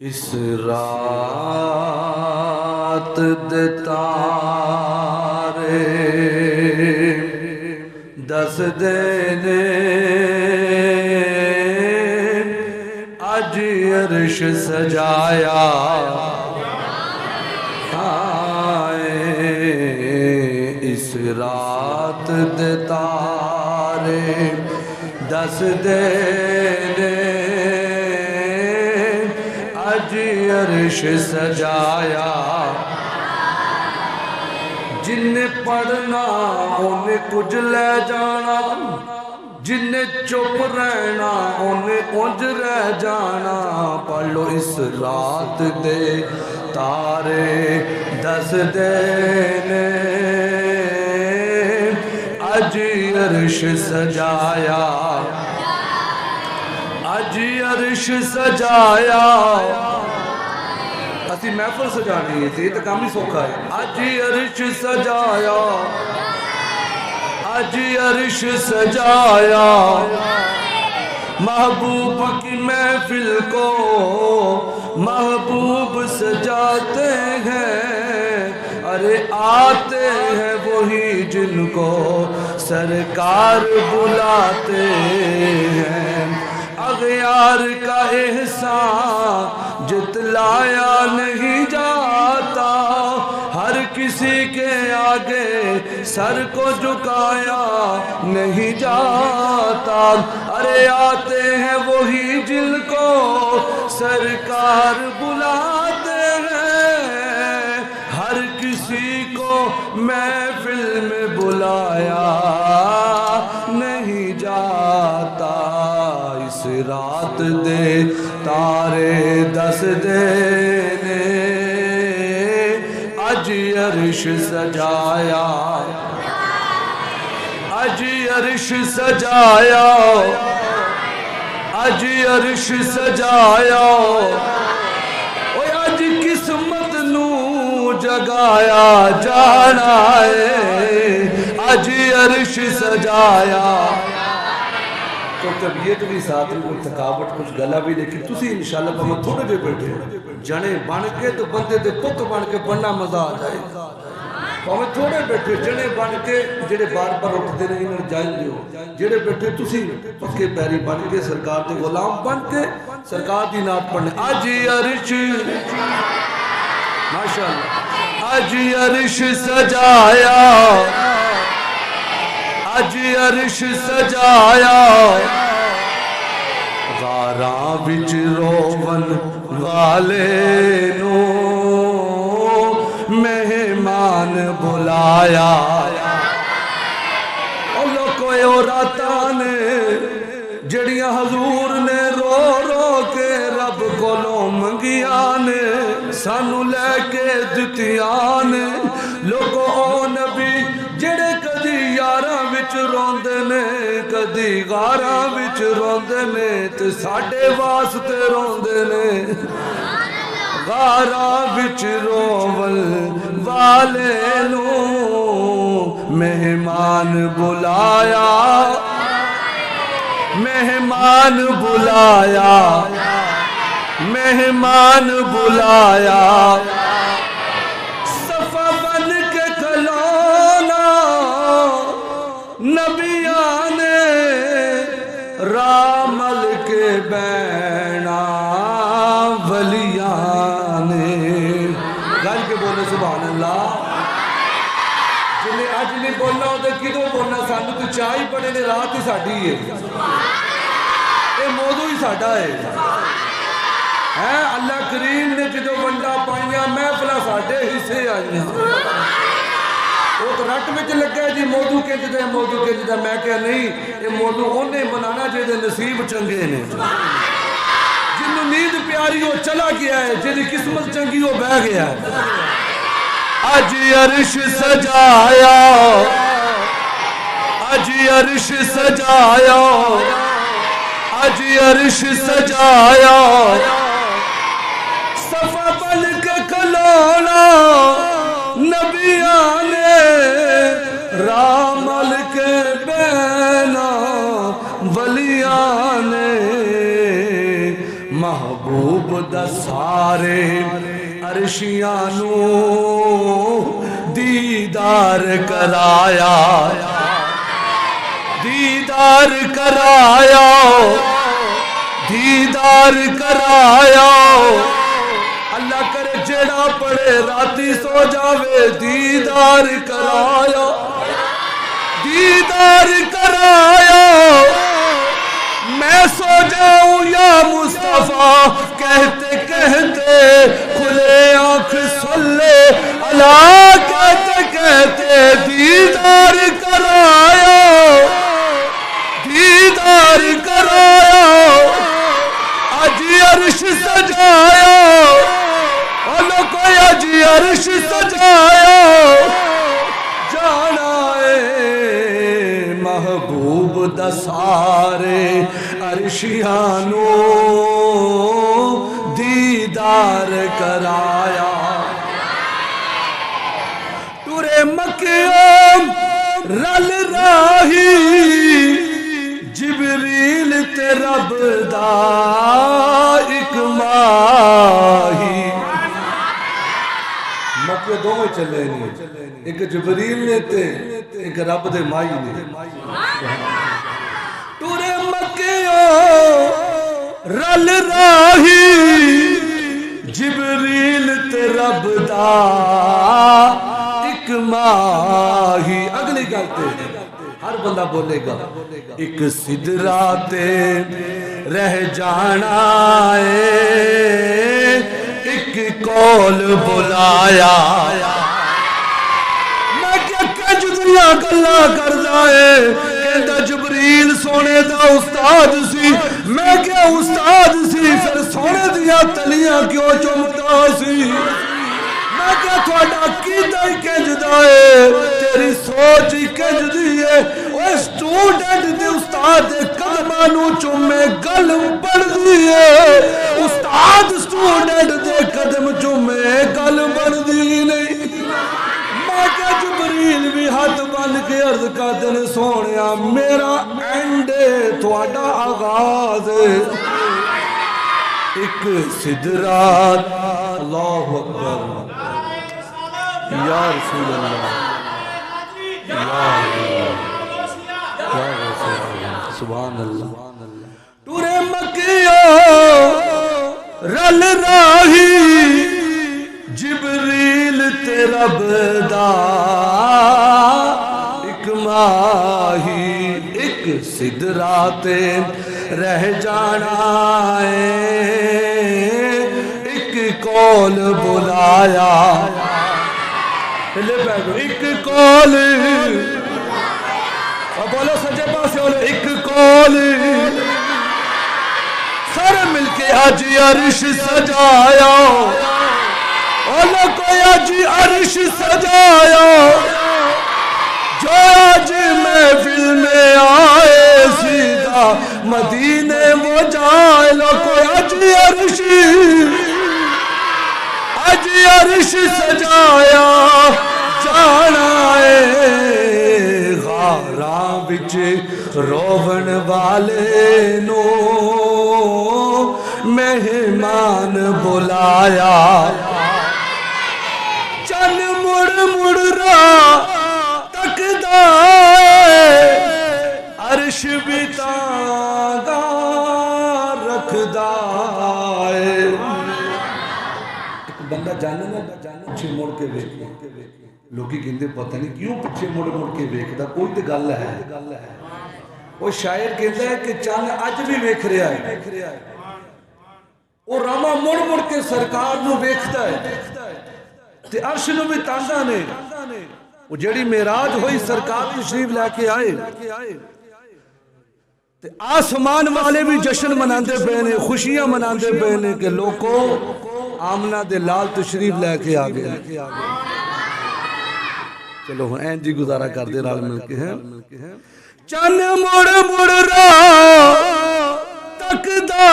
اس رات دے تارے دس دینے اج عرش سجایا اس رات دے تارے دس دینے اج عرش سجایا جن نے پڑھنا انہیں کچھ لے جانا جن نے چپ رہنا انہیں اونج رہ جانا پڑھ لو اس رات دے تارے دس دینے اج عرش سجایا اج عرش سجایا اسی محفل سجانی ہے یہ تو کام ہی سوکھا ہے اج عرش سجایا اج عرش سجایا محبوب کی محفل کو محبوب سجاتے ہیں ارے آتے ہیں وہی جن کو سرکار بلاتے ہیں اغیار کا احسان جتلایا نہیں جاتا ہر کسی کے آگے سر کو جھکایا نہیں جاتا ارے آتے ہیں وہی جن کو سرکار بلاتے ہیں ہر کسی کو محفل میں بلایا نہیں جاتا اس رات دے تارے دس دینے اج عرش سجایا اج عرش سجایا اج عرش سجایا اج قسمت نو جگایا جانا ہے اج عرش سجایا تو طبیعت بھی ساتھ میں کوئی تھکاوٹ کچھ گلا بھی لیکن تسی انشاءاللہ پہ تھوڑے جے بیٹھے جنے بن کے تو بندے دے پت بن کے بننا مزہ آ جائے پہ تھوڑے بیٹھے جنے بن کے جڑے بار بار اٹھتے نہیں انہوں جائیں دیو جڑے بیٹھے تسی پکے پیری بن کے سرکار دے غلام بن کے سرکار دی نعت پڑھنے اج عرش ماشاءاللہ اج عرش سجایا اج عرش سجایا غاراں وچ روون والے نو مہمان بلایا اللہ کوئی راتاں نے جڑیاں حضور نے رو رو کے رب کولوں منگیاں نے سانو لے کے دتیاں نے لوگو او نبی جڑے کدی یاراں وچ روندے نے کدی غاراں وچ روندے نے تے ساڈے واسطے روندے نے غاراں وچ روول والے نو مہمان بلایا مہمان بلایا مہمان بلایا صفا بن کے کھلونا نبیان نے رامل کے بینا ولیان نے گل کے بولے سبحان اللہ جنہیں آج نہیں بولنا ہوتا کدوں بولنا سانو تو چاہی پڑے نے رات ہی ساڑھی ہے یہ موضوع ہی ساڑھا ہے اللہ کریم نے جدو ونڈا پائیاں محفلہ ساڑھے حصے آئیاں وہ تو رٹ میں لگا ہے جی موضوع کے جدہ موضوع کے جدہ میں کہا نہیں یہ موضوع انہیں منانا جدہ نصیب چنگے نے جنہوں نیند پیاری ہو چلا گیا ہے جنہی قسمت چنگی ہو بہ گیا ہے اج عرش سجایا اج عرش سجایا اج عرش سجایا صفا بن کے کھلونا نبیان نے رامل کے بینا ولیان نے محبوب محبوب دا سارے عرشیاں نو دیدار کرایا دیدار کرایا دیدار کرایا اللہ کرے جڑا پڑے راتی سو جاوے دیدار کرایا دیدار کرایا میں سو جاؤں یا مصطفیٰ کہتے کہتے کھلے آنکھ صلی اللہ کہتے کہتے دیدار کرایا دیدار کرایا آج عرش سجایا اللہ کوئی آج عرش سجایا جانا ہے محبوب دا سارے عرشیانو دیدار کرایا تورے مکیوں رل راہی جبریل تے رب دا ایک ماہی مکہ دو میں چلے نہیں ایک جبریل نے تے ایک رب دے مائی نے تورے مکیوں رل راہی جبریل تے رب دا ایک ماہی اگلی گلتے ہر بندہ بولے گا ایک سدرا تے رہ جانا ہے ایک کول بلایا میں کیا کج دنیا گلا کردا ہے کہندا جبریل سونے دا استاد سی میں کیا استاد سی پھر سونے دیا تلیاں کیوں چمتا سی میں کیا تھوڑا کیتا ہی کنجدا ہے تیری سوچ ہی کنجدی ہے وہ اسٹوڈنٹ دے استاد دے قدمانو چومے گل بڑھ دی ہے استاد اسٹوڈنٹ دے قدم چومے گل بڑھ دی نہیں میں کیا جبریل بھی ہاتھ بن کے عرض کا دن سونیا میرا اینڈے تھوڑا آغاز ایک صدرات اللہ اکبر یا رسول اللہ یا رسول اللہ سبحان اللہ تورے مکیوں رل راہی جبریل تے رب دا ایک ماہی ایک سدرا تے رہ جانا ہے ایک کول بلایا ایک کول بولو سجے پاسے بولو ایک کول سارے مل کے آج عرش سجایا اللہ کوئی آج عرش سجایا جو آج محفل میں آئے سیدھا مدینے وہ جائے لو کوئی آج عرش سجایا جانا ہے غاراں وچ روون والے نو مہمان بلایا چن مڑ مڑ راہ تکدا عرش بھی تانگا رکھدا ایک بندہ جاننا پیچھے مڑ کے ویکھے لوگی کہندے پتہ نہیں کیوں پیچھے مڑ مڑ کے ویکھدا کوئی تے گل ہے وہ شاعر کہندا ہے کہ چن اج بھی ویکھ رہا ہے وہ راما مڑ مڑ کے سرکار نو ویکھدا ہے تے عرش نو بھی تاندا نے وہ جڑی معراج ہوئی سرکار تشریف لے کے آئے تے آسمان والے بھی جشن مناندے پے نے خوشیاں مناندے پے نے کہ لوگو آمنہ دے لال تشریف لے کے آ گئے چلو این جی گزارا کر دے رال مل کے ہیں چن مڑ مڑ راہ تکدا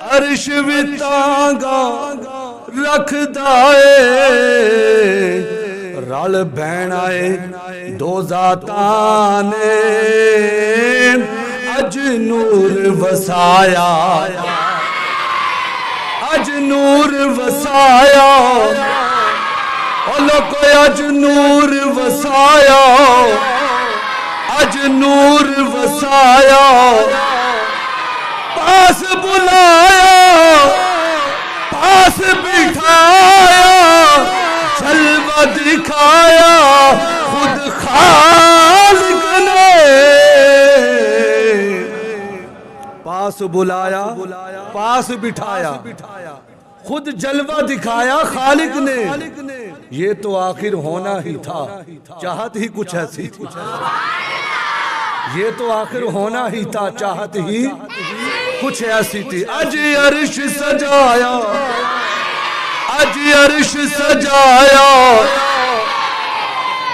عرش بھی تانگا رکھدا رل بہن آئے دو ذاتاں نے اج نور وسایا اج نور وسایا لوگو اج نور وسایا اج نور وسایا پاس بلایا پاس بٹھایا جلوہ دکھایا خود خالق نے پاس بلایا پاس بٹھایا خود جلوہ دکھایا خالق نے یہ تو آخر ہونا ہی تھا چاہت ہی کچھ ایسی تھی یہ تو آخر ہونا ہی تھا چاہت ہی کچھ ایسی تھی اج عرش سجایا اج عرش سجایا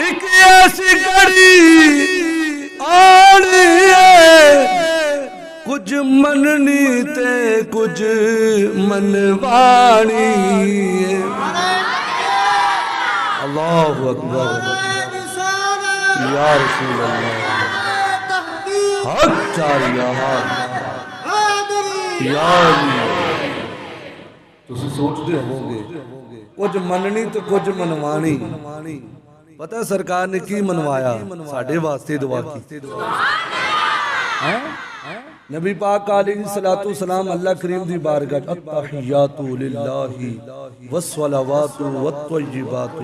ایک ایسی گھڑی آنی ہے کچھ مننی تے کچھ منوانی اللہ اکبر یا رسول اللہ حق چاریا یا تسی سوچ دے ہوں گے کچھ مننی تو کچھ منوانی پتہ سرکار نے کی منوایا ساڑھے واسطے دعا کی نبی پاک علیہ السلام اللہ کریم دی بارگاہ التحیات للہ والصلوات والطیبات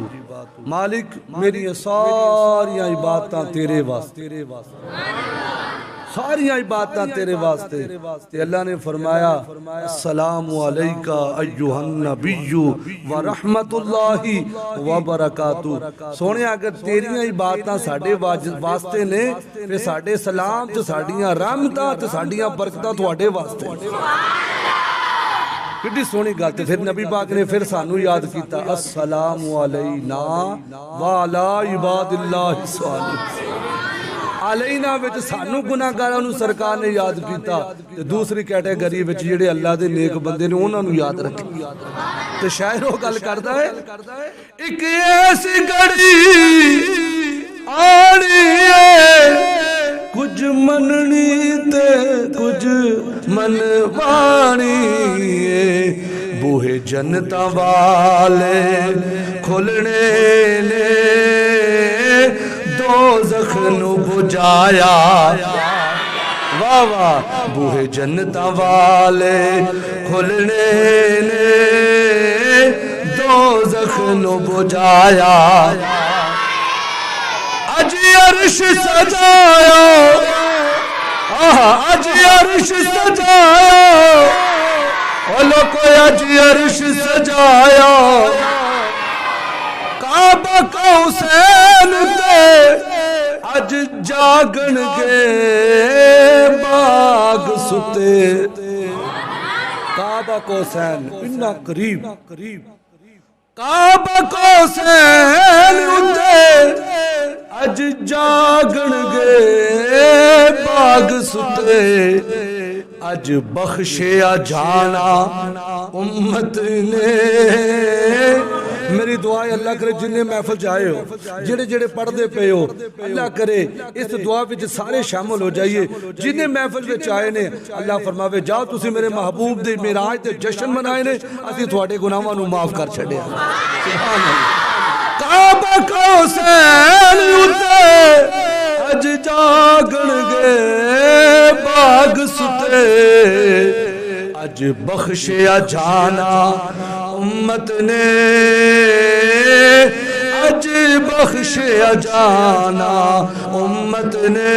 مالک میری ساری عبادتاں تیرے واسطے ساری عبادتاں تیرے واسطے تے اللہ نے فرمایا السلام علیکہ ایہا النبی ورحمت اللہ وبرکاتہ سونے اگر تیریاں عبادتاں ساڑھے واسطے نے پھر ساڑھے سلام تے ساڑھیاں رحمتاں تے ساڑھیاں برکتاں تواڈے واسطے کتنی سونی گل تے پھر نبی پاک نے پھر سانو یاد کیتا السلام علینا وعلی عباد اللہ الصالحین علینا وچ سانو گناہگاراں نو سرکار نے یاد کیتا تے دوسری کیٹیگری وچ جڑے اللہ دے نیک بندے نے انہاں نو یاد رکھے تے شاعر او گل کردا ہے ایک ایسی گھڑی آنی ہے کچھ مننی تے کچھ منوانی بوہے جنتا والے کھلنے نے دوزخ نو بجایا واہ واہ بوہے جنتا والے کھلنے نے دوزخ نو بجایا اج عرش سجایا اج عرش سجایا لوگو اج عرش سجایا کعبہ کو حسین تے اج جاگن گے باغ ستے کعبہ کو حسین اتنا قریب کعبہ کو حسین اتے اج جاگن گے باغ ستے اج بخشیا جانا امت نے میری دعا ہے اللہ کرے جنہیں محفل جائے ہو جڑے جڑے پڑھ دے پہ ہو اللہ کرے اس دعا پہ سارے شامل ہو جائیے جنہیں محفل پہ چاہے نے اللہ فرماوے جاؤ تسی میرے محبوب دے معراج تے جشن منائے نے اسی تھوڑے گناہاں نو معاف کر چھڑے سبحان اللہ کعبہ کو حسین اتے اج جاگن گے باغ ستے اج بخشیا جانا امت نے اج بخشیا جانا امت نے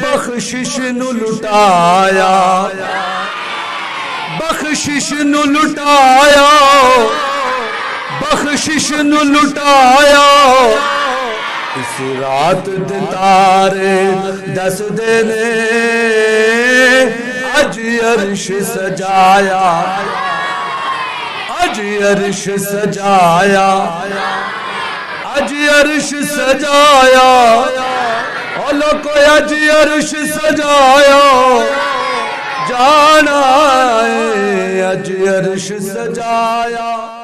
بخشش نو لٹایا بخشش نو لٹایا بخشش نو لٹایا اس رات دے تارے دس دینے اج عرش سجایا اج عرش سجایا اج عرش سجایا لوگو اج عرش سجایا جانا ہے اج عرش سجایا